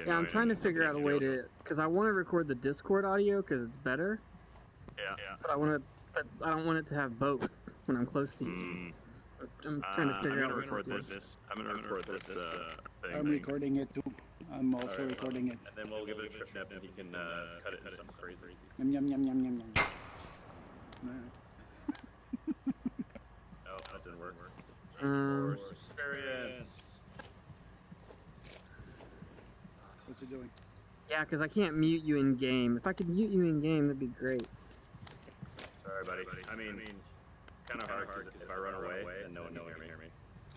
Yeah, I'm trying to figure out a way to, because I want to record the Discord audio because it's better. Yeah. But I don't want it to have both when I'm close to you. I'm trying to figure out what to do. I'm gonna record this thing. I'm recording it too. I'm also recording it. And then we'll give it a trip nap and he can cut it into something crazy. Yum yum yum yum yum yum. Oh, that didn't work. Experience. What's it doing? Yeah, because I can't mute you in game. If I could mute you in game, that'd be great. Sorry, buddy. I mean, kind of hard because if I run away, then no one can hear me.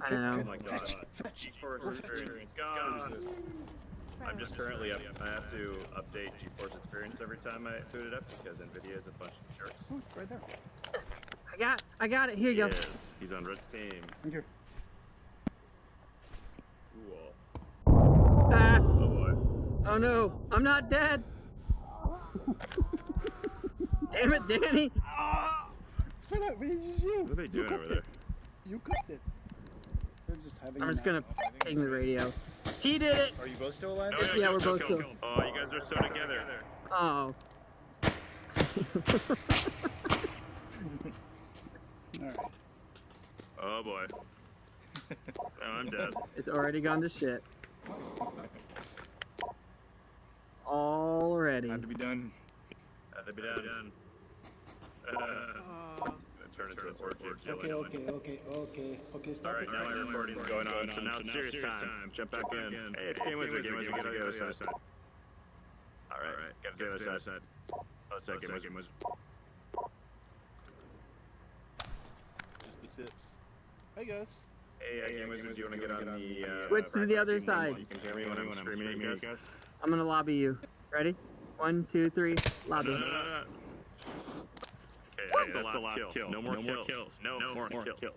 I know. Oh my god. GeForce Experience. God. I'm just currently up. I have to update GeForce Experience every time I boot it up because NVIDIA is a bunch of jerks. Oh, it's right there. I got it. Here you go. Yes, he's on red team. Thank you. Cool. Ah. Oh boy. Oh no, I'm not dead. Damn it, Danny. Shut up, man. It's you. What are they doing over there? You cooked it. They're just having I'm just gonna ping the radio. He did it. Are you both still alive? Oh, Yeah, we're both still. Oh, you guys are so together. Oh. Alright. Oh boy. Oh, I'm dead. It's already gone to shit. Already. Had to be done. Had to be done. Turn into an orchid. Okay, stop Alright, it. now my recording's going on, so now it's serious time. Jump back in. Hey, it's Game Wizard, get on the other side. Alright, get to the other side. Oh, it's that Game Wizard. Just the tips. Hey guys. Hey, Game Wizard, do you want to get on the... Switch to the other side. You can hear me when I'm screaming at you guys? I'm gonna lobby you. Ready? 1, 2, 3, lobby. Okay, that's the last kill. No more kills. No more kills.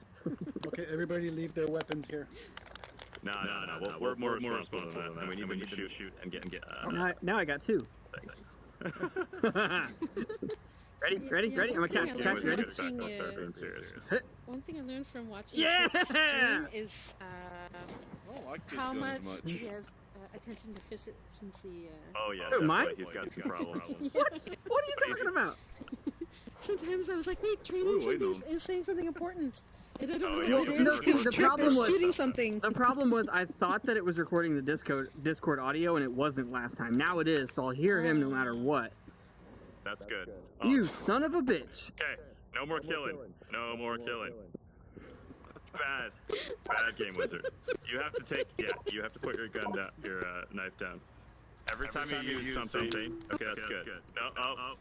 Okay, everybody leave their weapons here. No. We're more responsible than that. And we need to shoot and get. Now I got 2. Ready? I'm gonna catch you. Ready? One thing I learned from watching Yeah! stream is how much much. he has attention deficiency. Oh yeah, Who, mine? he's got some problems. What are you talking about? Sometimes I was like, wait, Traiden is saying something important. And I don't know yeah. what it is. No, see, the Trip problem is was- shooting something. The problem was I thought that it was recording the Discord audio, and it wasn't last time. Now it is, so I'll hear him no matter what. That's good. You son of a bitch. Okay, no more killing. No more killing. Bad Game Wizard. You have to you have to put your gun down, your knife down. Every time you use something. Okay, that's good. No. Oh.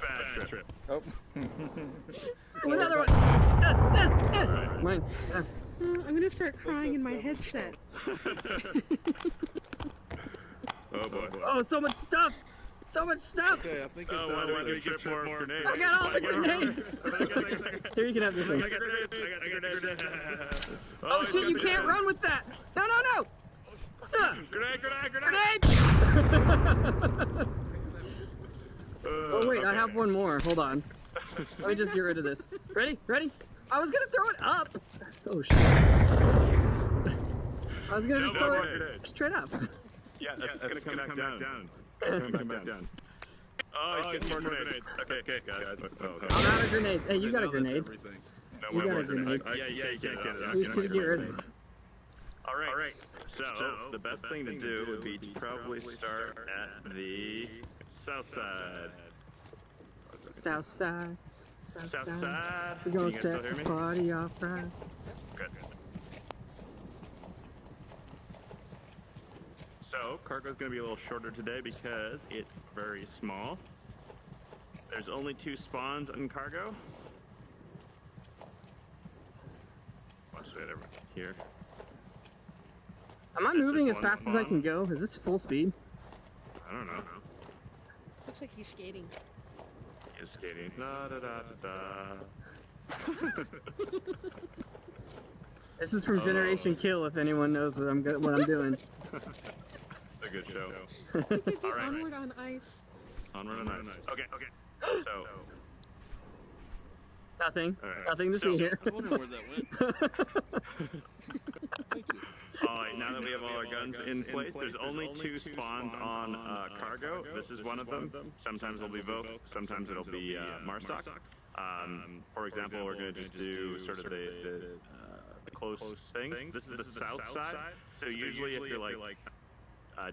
Bad trip. Oh. Another one. Mine. I'm gonna start crying in my headset. Oh boy. Oh, so much stuff. Okay, I think it's Why don't we get more grenades? I got all the grenades. Here, you can have this one. I got grenades. Oh shit, you can't run with that. No. Grenade. Oh wait, I have one more. Hold on. Let me just get rid of this. Ready? I was gonna throw it up. Oh shit. I was gonna just throw it straight up. Yeah, that's gonna come back down. Come back down. Oh, he's getting more grenades. Okay, guys. I'm out of grenades. Hey, you got a grenade. No, You got a grenade. Yeah, you can't get it. You should get rid of it. Alright, so the best thing to do would be to probably start at the south side. South side. We're Can gonna you guys still set hear this me? party off right. Good. So, cargo's gonna be a little shorter today because it's very small. There's only 2 spawns in cargo. Watch it over here. Am I moving as fast as I can go? Is this full speed? I don't know. Looks like he's skating. He's skating. Da da da da. This is from Generation Kill. If anyone knows what I'm doing. It's a good show. You could do Alright. Onward on Ice. Onward and ice. Okay. So. Nothing. Alright. Nothing to see here. I wonder where that went. Thank you. Oh, now that we have all our guns in place, there's only 2 spawns on cargo. This is one of them. Sometimes it'll be Vogue, sometimes it'll be Marsoc. For example, we're going to just do sort of the close things. This is the south side, so usually if you're like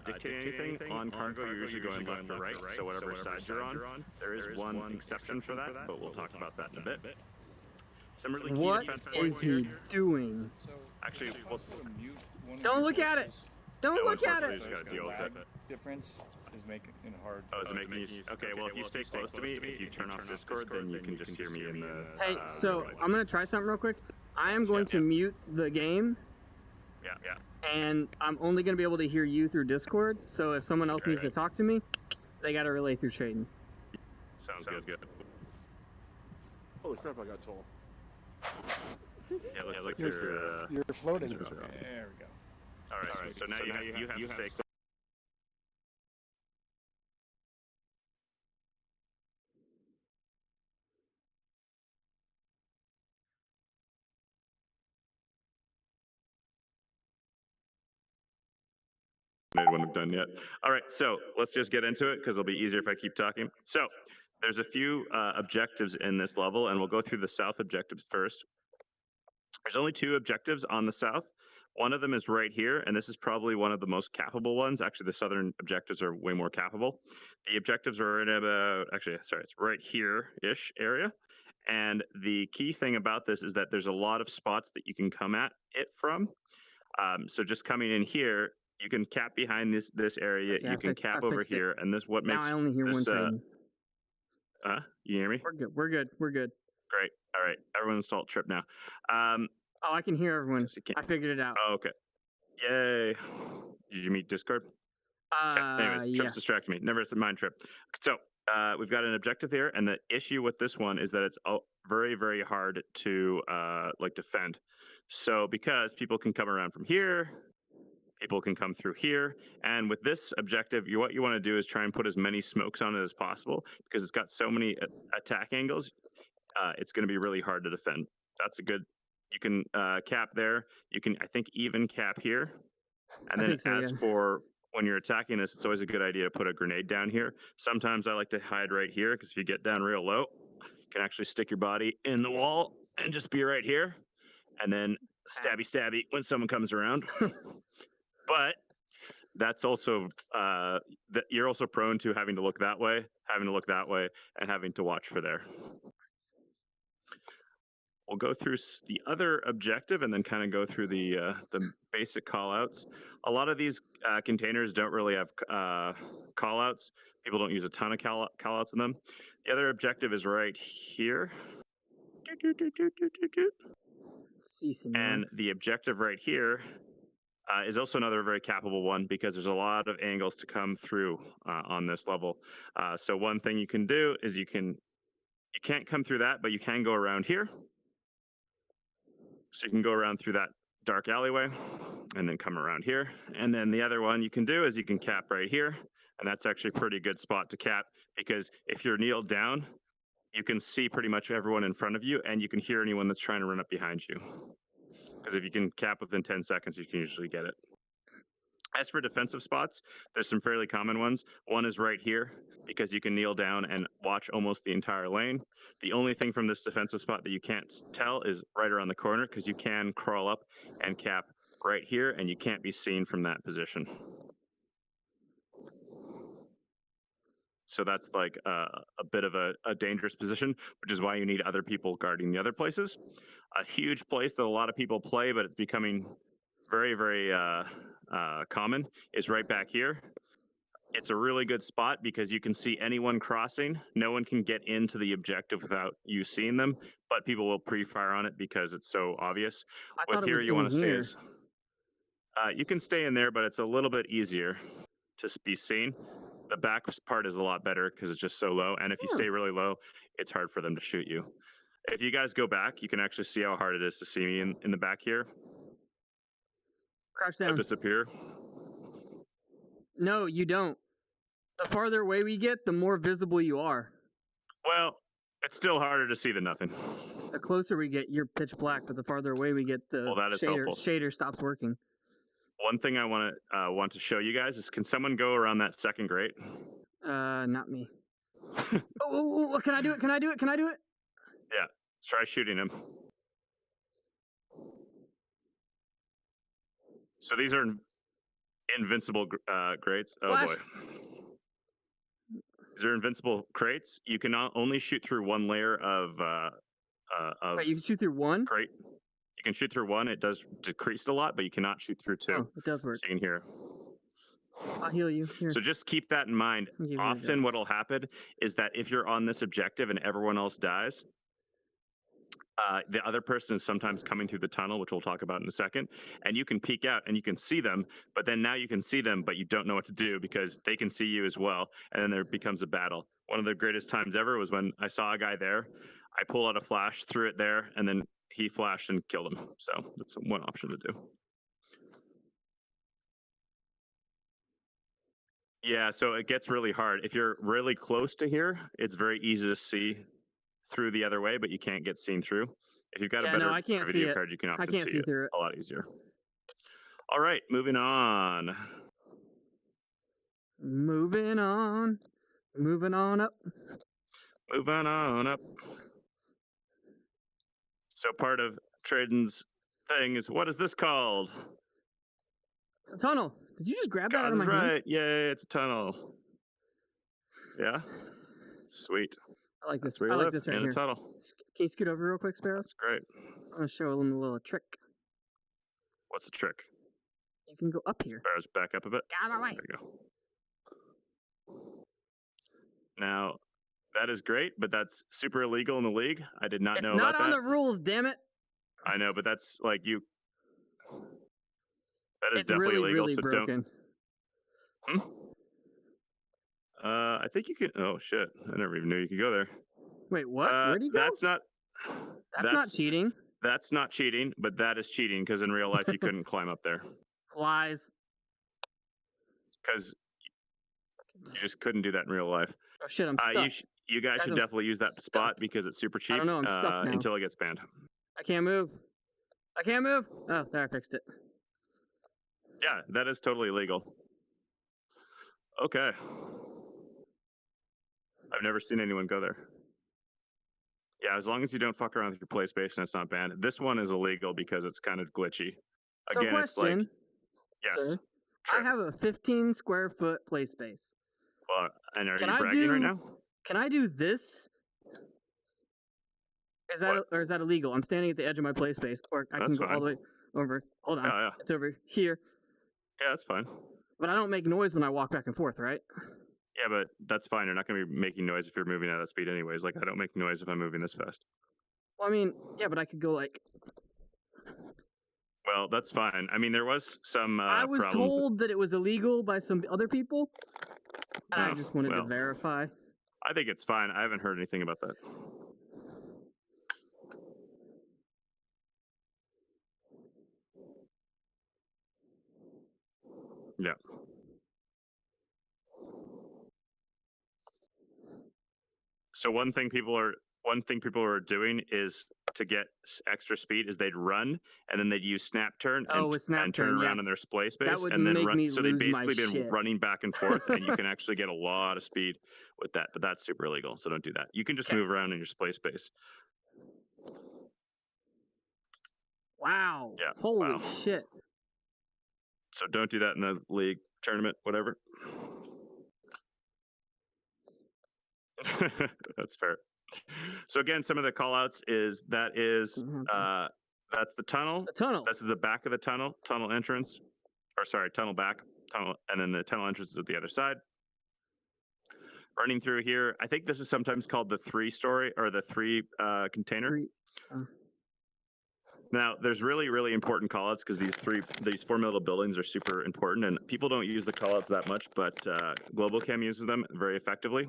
dictating anything on cargo, you're usually going left or right, so whatever side you're on. There is one exception for that, but we'll talk about that in a bit. Some really key What defense is points he here. doing? Actually, Don't look at it! Don't look at unfortunately, it! just gotta deal with it. Difference is making it hard. Oh, is it making you? Okay, well, if you stay close to me, if you turn off Discord, then you can just hear me in the. Hey, so I'm gonna try something real quick. I am going to mute the game. Yeah. And I'm only gonna be able to hear you through Discord. So if someone else needs to talk to me, they gotta relay through Traiden. Sounds good. Holy crap! I got told. Yeah, looks like you're floating. There we go. All right. So now you have to stay close. When I'm done yet. All right, so let's just get into it because it'll be easier if I keep talking. So there's a few objectives in this level, and we'll go through the south objectives first. There's only 2 objectives on the south. One of them is right here, and this is probably one of the most capable ones. Actually, the southern objectives are way more capable. The objectives are in about, it's right here-ish area. And the key thing about this is that there's a lot of spots that you can come at it from. So just coming in here, you can cap behind this area. Yeah, you can cap over here, and this what makes now I only hear this, one Traiden. You hear me? We're good. Great. All right, everyone installed Trip now. Oh, I can hear everyone. Yes, you can. I figured it out. Oh, okay. Yay. Did you meet Discord? Anyways, Trip's distracted me. Never mind Trip. So we've got an objective here, and the issue with this one is that it's very, very hard to defend. So because people can come around from here, people can come through here, and with this objective, what you want to do is try and put as many smokes on it as possible because it's got so many attack angles. It's going to be really hard to defend. That's a good. You can cap there. You can, I think, even cap here. And then as for when you're attacking this, it's always a good idea to put a grenade down here. Sometimes I like to hide right here because if you get down real low, you can actually stick your body in the wall and just be right here. And then stabby when someone comes around. But that's also, you're also prone to having to look that way, and having to watch for there. We'll go through the other objective and then kind of go through the basic callouts. A lot of these containers don't really have callouts. People don't use a ton of callouts in them. The other objective is right here. And the objective right here is also another very capable one because there's a lot of angles to come through on this level. So one thing you can do is you can't come through that, but you can go around here. So you can go around through that dark alleyway and then come around here. And then the other one you can do is you can cap right here. And that's actually a pretty good spot to cap because if you're kneeled down, you can see pretty much everyone in front of you and you can hear anyone that's trying to run up behind you. Because if you can cap within 10 seconds, you can usually get it. As for defensive spots, there's some fairly common ones. One is right here because you can kneel down and watch almost the entire lane. The only thing from this defensive spot that you can't tell is right around the corner because you can crawl up and cap right here and you can't be seen from that position. So that's like a bit of a dangerous position, which is why you need other people guarding the other places. A huge place that a lot of people play, but it's becoming very, very common is right back here. It's a really good spot because you can see anyone crossing. No one can get into the objective without you seeing them, but people will pre-fire on it because it's so obvious. With here, you want to stay as... you can stay in there, but it's a little bit easier to be seen. The back part is a lot better because it's just so low, and if you stay really low, it's hard for them to shoot you. If you guys go back, you can actually see how hard it is to see me in the back here. Crouch down. Disappear. No, you don't. The farther away we get, the more visible you are. Well, it's still harder to see than nothing. The closer we get, you're pitch black, but the farther away we get, the that is helpful. shader stops working. One thing I want to show you guys is, can someone go around that second grate? Not me. Oh, can I do it? Can I do it? Can I do it? Yeah, try shooting him. So these are invincible grates. Flash. Oh boy. These are invincible crates. You can only shoot through one layer of Wait, you can shoot through one? crate. You can shoot through one. It does decrease a lot, but you cannot shoot through two. Oh, it does work. So you can hear. I'll heal you. Here. So just keep that in mind. Often what'll happen is that if you're on this objective and everyone else dies, the other person is sometimes coming through the tunnel, which we'll talk about in a second, and you can peek out and you can see them, but then now you can see them, but you don't know what to do because they can see you as well, and then there becomes a battle. One of the greatest times ever was when I saw a guy there, I pulled out a flash, threw it there, and then he flashed and killed him. So that's one option to do. Yeah, so it gets really hard. If you're really close to here, it's very easy to see through the other way, but you can't get seen through. If you've got a better video card, you can often see it a lot easier. All right, moving on. Moving on. Moving on up. Moving on up. So part of Traiden's thing is, what is this called? It's a tunnel. Did you just grab that out of my hand? Right. Yay, it's a tunnel. Yeah. Sweet. I like this. I like this right here. Tunnel. Can you scoot over real quick, Sparrow? That's great. I'm gonna show them a little trick. What's the trick? You can go up here. Sparrow's back up a bit. Get out of my way. There you go. Now, that is great, but that's super illegal in the league. I did not know about that. It's not on the rules, damn it. I know, but that's like you. That is it's definitely really, illegal. Really so broken. don't. I think you can. Oh shit! I never even knew you could go there. Wait, what? Where'd you go? That's not cheating. That's not cheating, but that is cheating because in real life you couldn't climb up there. Lies. Because you just couldn't do that in real life. Oh shit! I'm stuck. You guys should definitely use that spot because it's super cheap. I don't know. I'm stuck now. Until it gets banned. I can't move. I can't move. Oh, there, I fixed it. Yeah, that is totally illegal. Okay. I've never seen anyone go there. Yeah, as long as you don't fuck around with your play space and it's not banned. This one is illegal because it's kind of glitchy. So Again, question, it's like, yes, sir, I have a 15 square foot play space. Well, and are you bragging right now? Can I do this? Or is that illegal? I'm standing at the edge of my play space, or I can go all the way over. Hold on, yeah. It's over here. Yeah, that's fine. But I don't make noise when I walk back and forth, right? Yeah, but that's fine. You're not going to be making noise if you're moving at that speed anyways. Like, I don't make noise if I'm moving this fast. Well, I mean, yeah, but I could go like... Well, that's fine. I mean, there was some I was problems. told that it was illegal by some other people, and I just wanted to verify. I think it's fine. I haven't heard anything about that. Yeah. So one thing people are doing is to get extra speed is they'd run and then they'd use snap turn and turn around in their play space and then run. So they've basically been running back and forth, and you can actually get a lot of speed with that. But that's super illegal, so don't do that. You can just move around in your play space. Wow. Yeah. Holy shit. So don't do that in the league tournament, whatever. That's fair. So again, some of the call outs is that's the tunnel. The tunnel. That's the back of the tunnel entrance. Or sorry, tunnel back, tunnel, and then the tunnel entrance is at the other side. Running through here, I think this is sometimes called the 3-story or the 3 container. Now, there's really, really important callouts because these 4 middle buildings are super important, and people don't use the callouts that much, but Bootcamp uses them very effectively.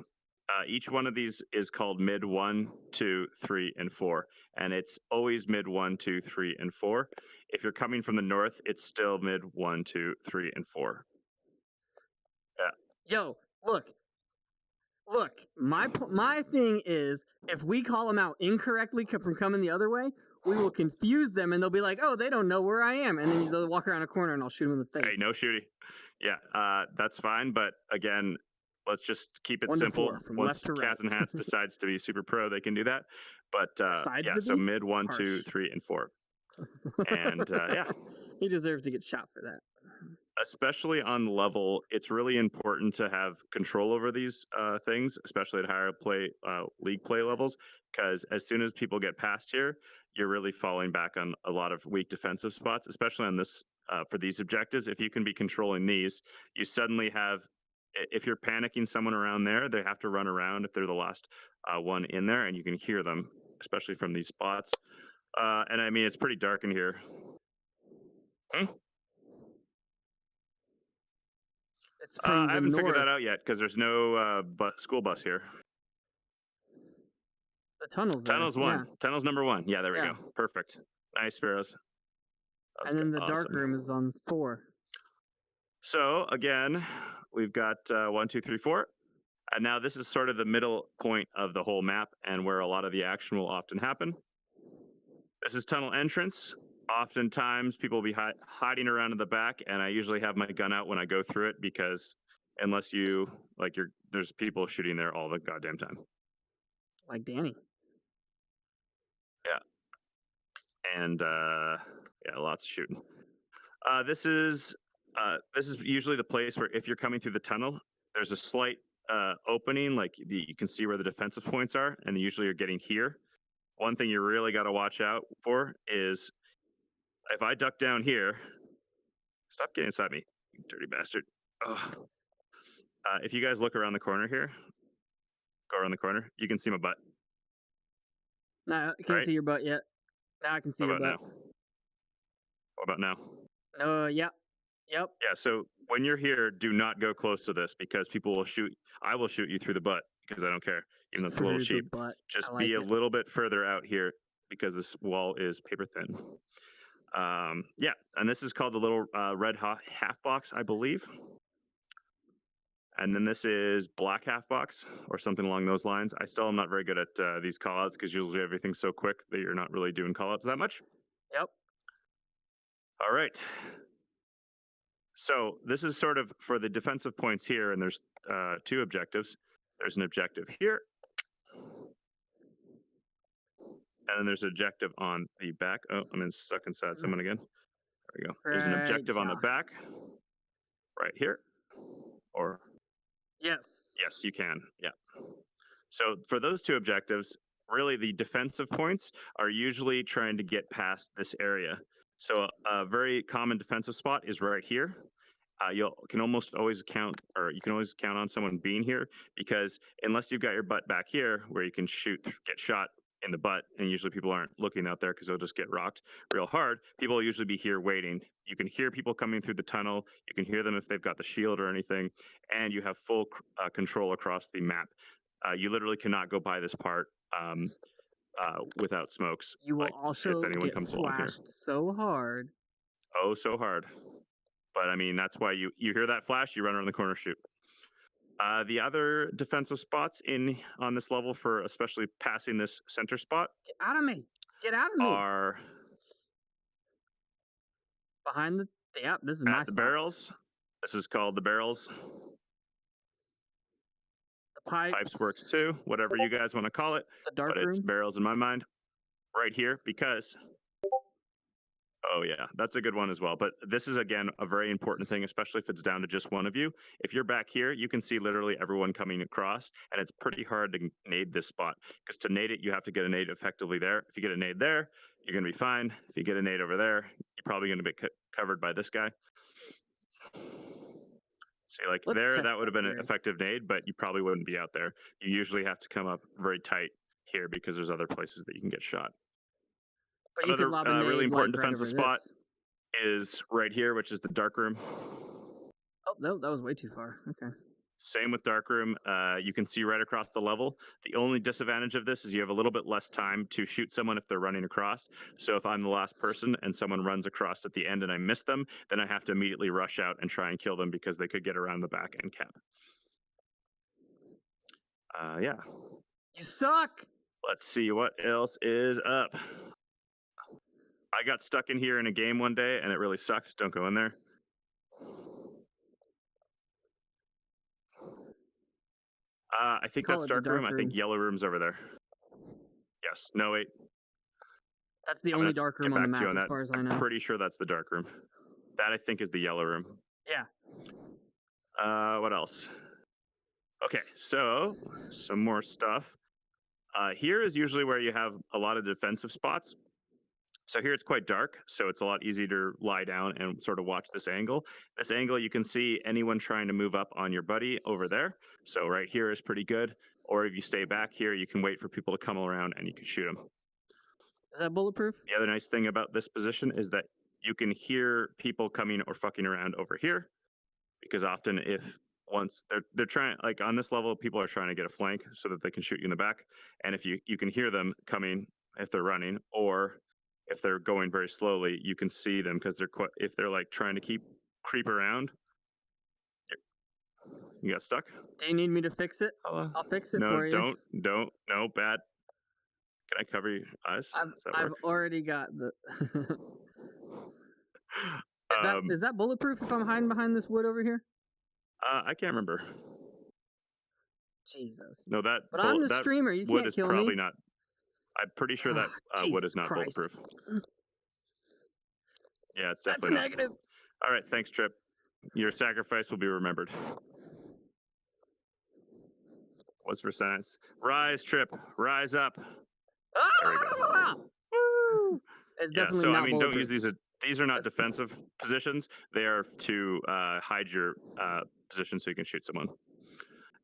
Each one of these is called mid 1, 2, 3, and 4, and it's always mid 1, 2, 3, and 4. If you're coming from the north, it's still mid 1, 2, 3, and 4. Yeah. Yo, look. Look, my thing is, if we call them out incorrectly from coming the other way, we will confuse them, and they'll be like, "Oh, they don't know where I am," and then they'll walk around a corner, and I'll shoot them in the face. Hey, no shooting. Yeah, that's fine. But again, let's just keep it 1 to simple. 4, from Once left to right. Cats and Hats decides to be super pro, they can do that. But Decides yeah, to so be? mid 1, 2, Harsh. 3, and 4. And yeah, He deserves to get shot for that. especially on level, it's really important to have control over these things, especially at higher league play levels, because as soon as people get past here, you're really falling back on a lot of weak defensive spots, especially on this for these objectives. If you can be controlling these, you suddenly have. If you're panicking someone around there, they have to run around if they're the last one in there, and you can hear them, especially from these spots. And I mean, it's pretty dark in here. It's from I haven't the figured that north. out yet because there's no school bus here. The tunnel's there. Tunnel's 1. Yeah. Tunnel's number 1. Yeah, there we Yeah. go. Perfect. Nice, Sparrows. And then the dark room is on 4. So again, we've got 1, 2, 3, 4. And now this is sort of the middle point of the whole map and where a lot of the action will often happen. This is tunnel entrance. Oftentimes people will be hiding around in the back, and I usually have my gun out when I go through it because unless you there's people shooting there all the goddamn time. Like Danny. Yeah. And yeah, lots of shooting. This is usually the place where if you're coming through the tunnel, there's a slight opening, like you can see where the defensive points are, and usually you're getting here. One thing you really got to watch out for is if I duck down here, stop getting inside me, you dirty bastard. If you guys look around the corner here, go around the corner, you can see my butt. No, I can't see your butt yet. Now I can see your butt. What about now? Yeah. Yep. Yeah, so when you're here, do not go close to this because people will shoot. I will shoot you through the butt because I don't care, even though it's a little cheap. Just like be a little bit further out here because this wall is paper thin. Yeah, and this is called the little red half box, I believe. And then this is black half box or something along those lines. I still am not very good at these callouts because usually everything's so quick that you're not really doing callouts that much. Yep. All right. So this is sort of for the defensive points here, and there's 2 objectives. There's an objective here, and then there's an objective on the back. Oh, I'm stuck inside someone again. There we go. There's an objective on the back, right here, or yes, you can. Yeah. So for those 2 objectives, really the defensive points are usually trying to get past this area. So a very common defensive spot is right here. You can almost always count on someone being here because unless you've got your butt back here where you can get shot in the butt, and usually people aren't looking out there because they'll just get rocked real hard. People will usually be here waiting. You can hear people coming through the tunnel. You can hear them if they've got the shield or anything, and you have full control across the map. You literally cannot go by this part without smokes. You will also if anyone get comes along here. flashed so hard. Oh, so hard. But I mean, that's why you hear that flash, you run around the corner, shoot. The other defensive spots on this level for especially passing this center spot. Get out of me! Get out of me! Are behind the. Yeah, this is my the spot. barrels. This is called the barrels. The pipes works too. Whatever you guys want to call it. The dark room. It's barrels in my mind. Right here because. Oh, yeah, that's a good one as well. But this is, again, a very important thing, especially if it's down to just one of you. If you're back here, you can see literally everyone coming across, and it's pretty hard to nade this spot because to nade it, you have to get a nade effectively there. If you get a nade there, you're going to be fine. If you get a nade over there, you're probably going to be covered by this guy. See, like that would have been an effective nade, but you probably wouldn't be out there. You usually have to come up very tight here because there's other places that you can get shot. But another you could lob a nade, really important right defensive spot is right here, which is the dark room. Oh, no, that was way too far. Okay. Same with dark room. You can see right across the level. The only disadvantage of this is you have a little bit less time to shoot someone if they're running across. So if I'm the last person and someone runs across at the end and I miss them, then I have to immediately rush out and try and kill them because they could get around the back and cap. Yeah. You suck. Let's see what else is up. I got stuck in here in a game one day, and it really sucked. Don't go in there. I think Call that's it the dark room. dark I think room. yellow room's over there. Yes. No, wait. That's the I'm only gonna dark get room on the back to you map, on as that. far as I I'm know. pretty sure that's the dark room. That, I think, is the yellow room. Yeah. What else? Okay, so some more stuff. Here is usually where you have a lot of defensive spots. So here it's quite dark, so it's a lot easier to lie down and sort of watch this angle. This angle, you can see anyone trying to move up on your buddy over there. So right here is pretty good. Or if you stay back here, you can wait for people to come around and you can shoot them. Is that bulletproof? The other nice thing about this position is that you can hear people coming or fucking around over here, because often if once they're trying, like on this level, people are trying to get a flank so that they can shoot you in the back. And if you can hear them coming if they're running, or if they're going very slowly, you can see them because if they're like trying to creep around. You got stuck? Do you need me to fix it? Hello? I'll fix it No, for you. don't. No, bad. Can I cover your eyes? I've already got the. Is that bulletproof if I'm hiding behind this wood over here? I can't remember. Jesus. No, that. But I'm the streamer. You wood can't is kill probably me. not. I'm pretty sure that wood is not Christ. bulletproof. Yeah, it's That's definitely negative. All right, thanks, Trip. Your sacrifice will be remembered. What's for science? Rise, Trip. Rise up. There we go. Woo! It's Yeah, definitely so not I mean, don't bulletproof. use these. These are not defensive positions. They are to hide your position so you can shoot someone.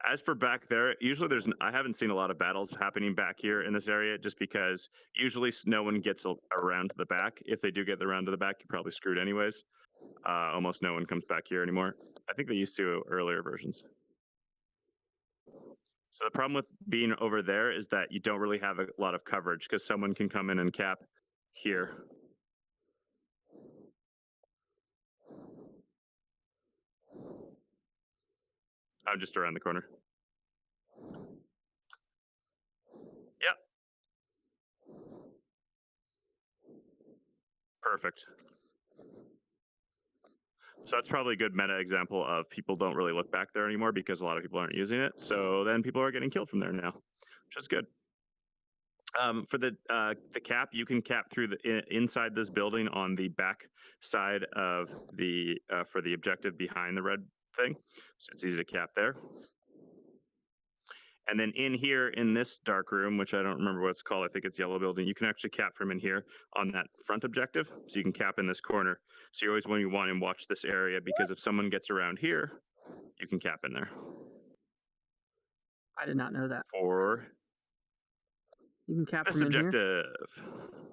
As for back there, usually I haven't seen a lot of battles happening back here in this area, just because usually no one gets around to the back. If they do get around to the back, you're probably screwed anyways. Almost no one comes back here anymore. I think they used to earlier versions. So the problem with being over there is that you don't really have a lot of coverage because someone can come in and cap here. I'm just around the corner. Yep. Perfect. So that's probably a good meta example of people don't really look back there anymore because a lot of people aren't using it. So then people are getting killed from there now, which is good. For the cap, you can cap through the inside this building on the back side of the for the objective behind the red thing. So it's easy to cap there. And then in here in this dark room, which I don't remember what it's called, I think it's yellow building, you can actually cap from in here on that front objective. So you can cap in this corner. So you always want to watch this area because if someone gets around here, you can cap in there. I did not know that. For you can cap this from in objective. Here?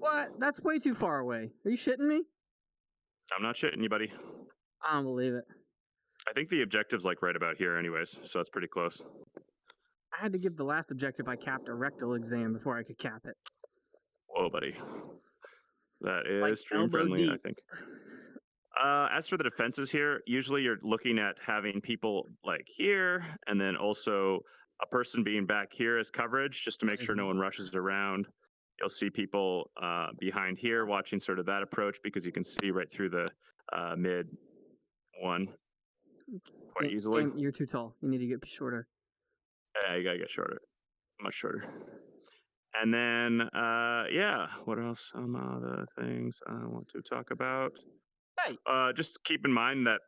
What? That's way too far away. Are you shitting me? I'm not shitting you, buddy. I don't believe it. I think the objective's like right about here anyways, so it's pretty close. I had to give the last objective I capped a rectal exam before I could cap it. Whoa, buddy. That is like stream friendly, deep. I think. As for the defenses here, usually you're looking at having people like here, and then also a person being back here as coverage, just to make sure no one rushes around. You'll see people behind here watching sort of that approach because you can see right through the mid one quite easily. You're too tall. You need to get shorter. Yeah, you gotta get shorter, much shorter. And then, yeah, what else? Some other things I want to talk about. Hey. Just keep in mind that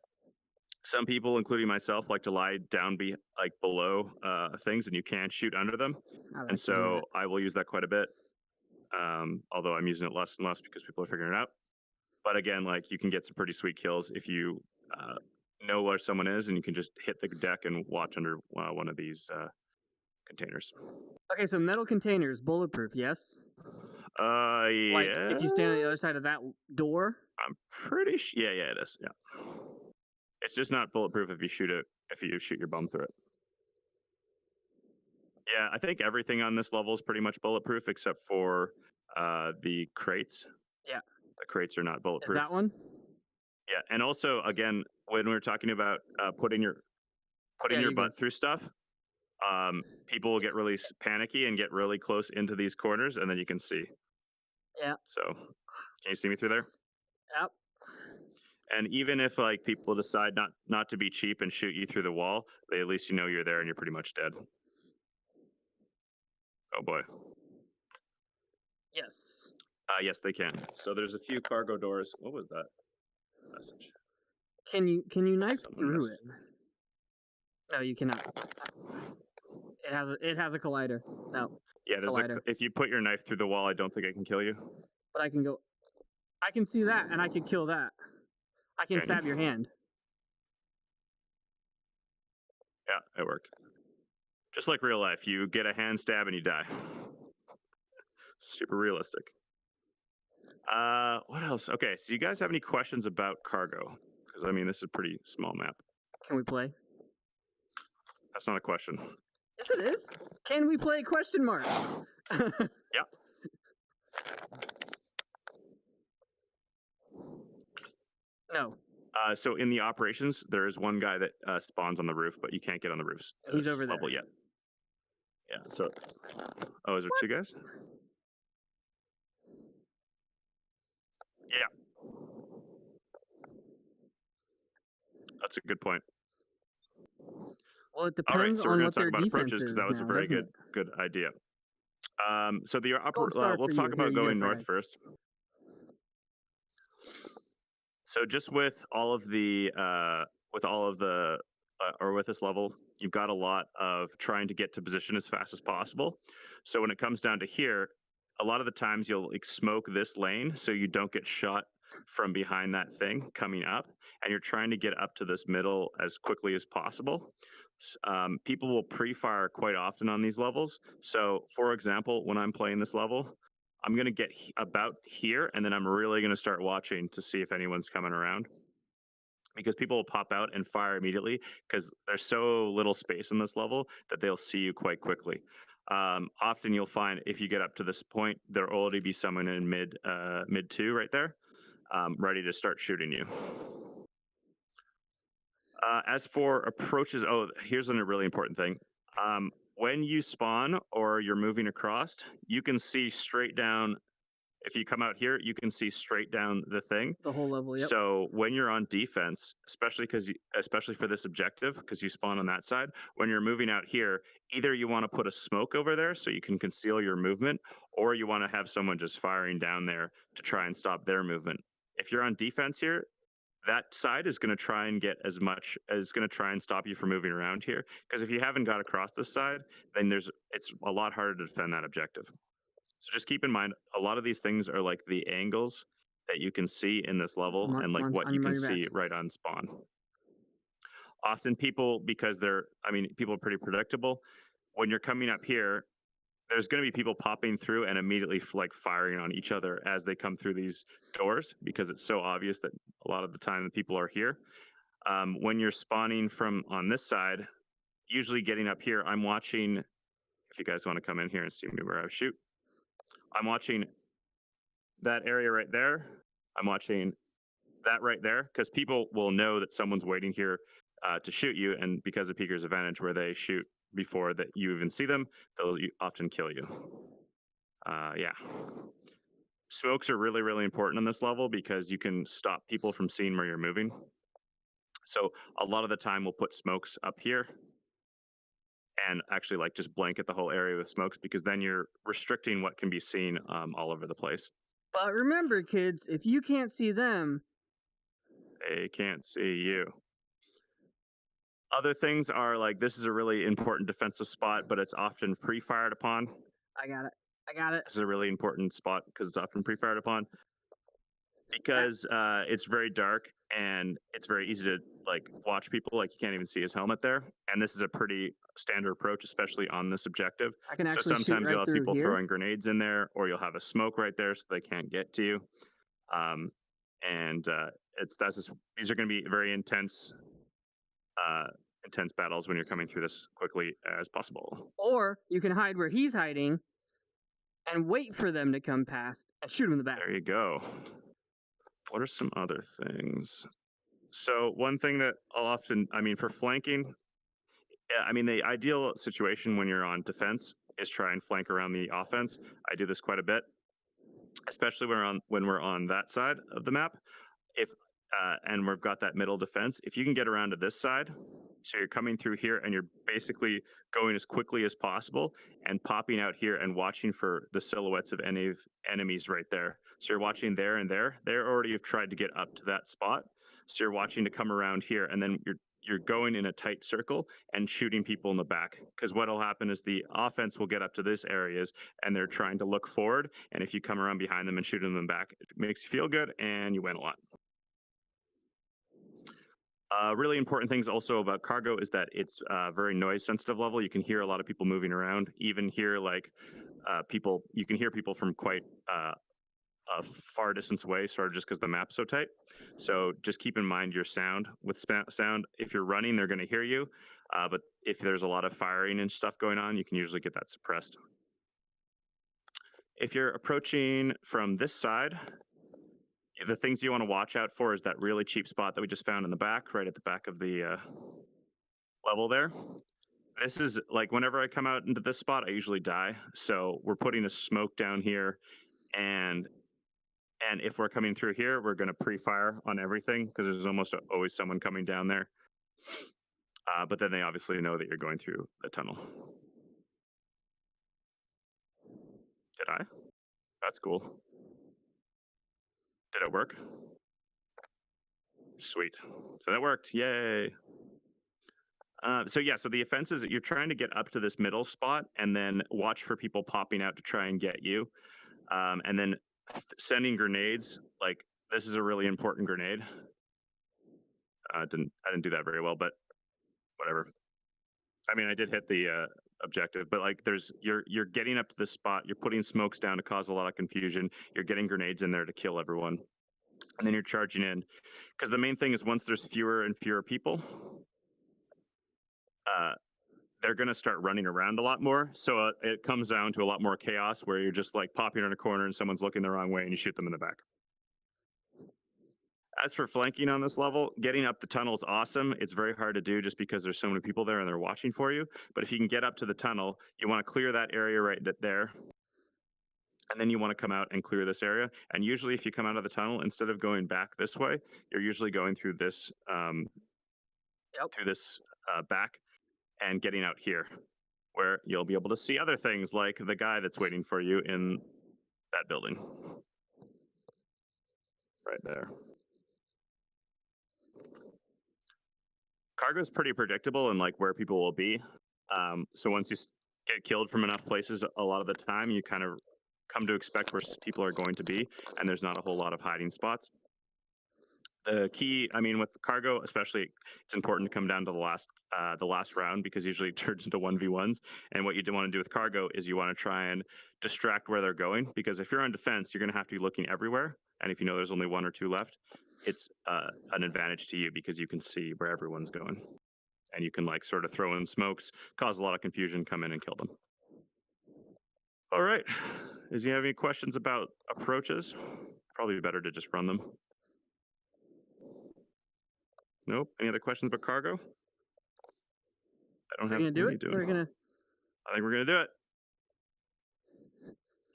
some people, including myself, like to lie down below things, and you can't shoot under them. And so I will use that quite a bit. Although I'm using it less and less because people are figuring it out. But again, like you can get some pretty sweet kills if you know where someone is, and you can just hit the deck and watch under one of these containers. Okay, so metal containers, bulletproof, yes? Yeah. Like if you stand on the other side of that door? I'm pretty sure. Yeah, it is. Yeah. It's just not bulletproof if you shoot your bum through it. Yeah, I think everything on this level is pretty much bulletproof except for the crates. Yeah. The crates are not bulletproof. Is that one? Yeah, and also again, when we were talking about putting your butt through stuff, people will get really panicky and get really close into these corners, and then you can see. Yeah. So, can you see me through there? Yep. And even if like people decide not to be cheap and shoot you through the wall, at least you know you're there and you're pretty much dead. Oh boy. Yes. Yes, they can. So there's a few cargo doors. What was that message? Can you knife through it? No, you cannot. It has a collider. No. Yeah, there's collider. if you put your knife through the wall, I don't think I can kill you. But I can go. I can see that, and I can kill that. I can stab your hand. Yeah, it worked. Just like real life, you get a hand stab and you die. Super realistic. What else? Okay, so you guys have any questions about cargo? Because I mean, this is a pretty small map. Can we play? That's not a question. Yes, it is. Can we play? Question mark. Yeah. No. So in the operations, there is one guy that spawns on the roof, but you can't get on the roofs. He's over there. Level yet. Yeah. So. Oh, is there two guys? Yeah. That's a good point. Well, it All right, depends so we're on going what to talk their about defense approaches is because that was now, a very doesn't good idea. So the Gold star we'll for talk you. about Here, you get a going north frag. first. So just with all of the or with this level, you've got a lot of trying to get to position as fast as possible. So when it comes down to here, a lot of the times you'll like smoke this lane so you don't get shot from behind that thing coming up, and you're trying to get up to this middle as quickly as possible. People will pre-fire quite often on these levels. So for example, when I'm playing this level, I'm going to get about here, and then I'm really going to start watching to see if anyone's coming around. Because people will pop out and fire immediately because there's so little space in this level that they'll see you quite quickly. Often you'll find if you get up to this point, there'll already be someone in mid 2 right there, ready to start shooting you. As for approaches, here's a really important thing. When you spawn or you're moving across, you can see straight down. If you come out here, you can see straight down the thing. The whole level, yep. So when you're on defense, especially for this objective, because you spawn on that side, when you're moving out here, either you want to put a smoke over there so you can conceal your movement, or you want to have someone just firing down there to try and stop their movement. If you're on defense here, that side is going to try and try and stop you from moving around here. Because if you haven't got across this side, then it's a lot harder to defend that objective. So just keep in mind, a lot of these things are like the angles that you can see in this level and like what you can see right on spawn. Often people, because people are pretty predictable, when you're coming up here, there's going to be people popping through and immediately like firing on each other as they come through these doors because it's so obvious that a lot of the time the people are here. When you're spawning from on this side, usually getting up here, I'm watching, if you guys want to come in here and see me where I shoot, I'm watching that area right there. I'm watching that right there because people will know that someone's waiting here to shoot you, and because of Peeker's advantage, where they shoot before that you even see them, they'll often kill you. Yeah. Smokes are really, really important on this level because you can stop people from seeing where you're moving. So a lot of the time we'll put smokes up here and actually like just blanket the whole area with smokes because then you're restricting what can be seen all over the place. But remember, kids, if you can't see them, they can't see you. Other things are like, this is a really important defensive spot, but it's often pre-fired upon. I got it. This is a really important spot because it's often pre-fired upon. Because it's very dark and it's very easy to like watch people, like you can't even see his helmet there. And this is a pretty standard approach, especially on this objective. I can actually so sometimes shoot right you'll have people here. throwing grenades in there, or you'll have a smoke right there so they can't get to you. These are going to be very intense battles when you're coming through this quickly as possible. Or you can hide where he's hiding and wait for them to come past and shoot him in the back. There you go. What are some other things? So one thing that I'll often, for flanking, Yeah, I mean, the ideal situation when you're on defense is try and flank around the offense. I do this quite a bit, especially when we're on that side of the map. If and we've got that middle defense. If you can get around to this side, so you're coming through here and you're basically going as quickly as possible and popping out here and watching for the silhouettes of any enemies right there. So you're watching there and there. They already have tried to get up to that spot. So you're watching to come around here, and then you're going in a tight circle and shooting people in the back. Because what'll happen is the offense will get up to this areas and they're trying to look forward. And if you come around behind them and shoot them back, it makes you feel good and you win a lot. Really important things also about cargo is that it's very noise sensitive level. You can hear a lot of people moving around. Even hear like people. You can hear people from quite a far distance away, sort of just because the map's so tight. So just keep in mind your sound. With sound, if you're running, they're going to hear you. But if there's a lot of firing and stuff going on, you can usually get that suppressed. If you're approaching from this side, the things you want to watch out for is that really cheap spot that we just found in the back, right at the back of the level there. This is like whenever I come out into this spot, I usually die. So we're putting a smoke down here, and if we're coming through here, we're going to pre-fire on everything because there's almost always someone coming down there. But then they obviously know that you're going through the tunnel. Did I? That's cool. Did it work? Sweet. So that worked. Yay. So the offense is that you're trying to get up to this middle spot and then watch for people popping out to try and get you. And then sending grenades, like this is a really important grenade. I didn't do that very well, but whatever. I mean, I did hit the objective, but like you're getting up to this spot, you're putting smokes down to cause a lot of confusion. You're getting grenades in there to kill everyone. And then you're charging in. Because the main thing is once there's fewer and fewer people, they're going to start running around a lot more. So it comes down to a lot more chaos where you're just like popping in a corner and someone's looking the wrong way and you shoot them in the back. As for flanking on this level, getting up the tunnel is awesome. It's very hard to do just because there's so many people there and they're watching for you. But if you can get up to the tunnel, you want to clear that area right there. And then you want to come out and clear this area. And usually if you come out of the tunnel, instead of going back this way, you're usually going through this, back and getting out here, where you'll be able to see other things like the guy that's waiting for you in that building. Right there. Cargo is pretty predictable in like where people will be. So once you get killed from enough places, a lot of the time you kind of come to expect where people are going to be, and there's not a whole lot of hiding spots. The key, I mean, with the cargo, especially, it's important to come down to the last round because usually it turns into 1v1s. And what you do want to do with cargo is you want to try and distract where they're going, because if you're on defense, you're going to have to be looking everywhere. And if you know there's only one or two left, it's an advantage to you because you can see where everyone's going. And you can like sort of throw in smokes, cause a lot of confusion, come in and kill them. All right. Does you have any questions about approaches? Probably better to just run them. Nope. Any other questions about cargo? I don't have. We're gonna do it. We're gonna. I think we're gonna do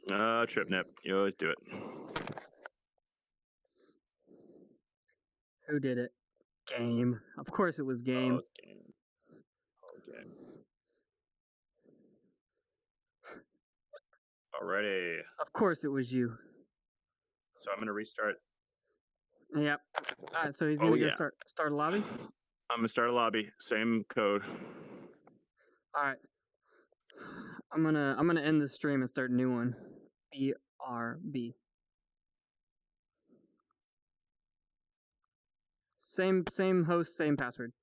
it. Trip nip. You always do it. Who did it? Game. Of course it was Game. Oh, it's Game. Oh, Game. Alrighty. Of course it was you. So I'm gonna restart. Yep. All right. So he's gonna go start a lobby. I'm gonna start a lobby. Same code. All right. I'm gonna end the stream and start a new one. BRB. Same host, same password.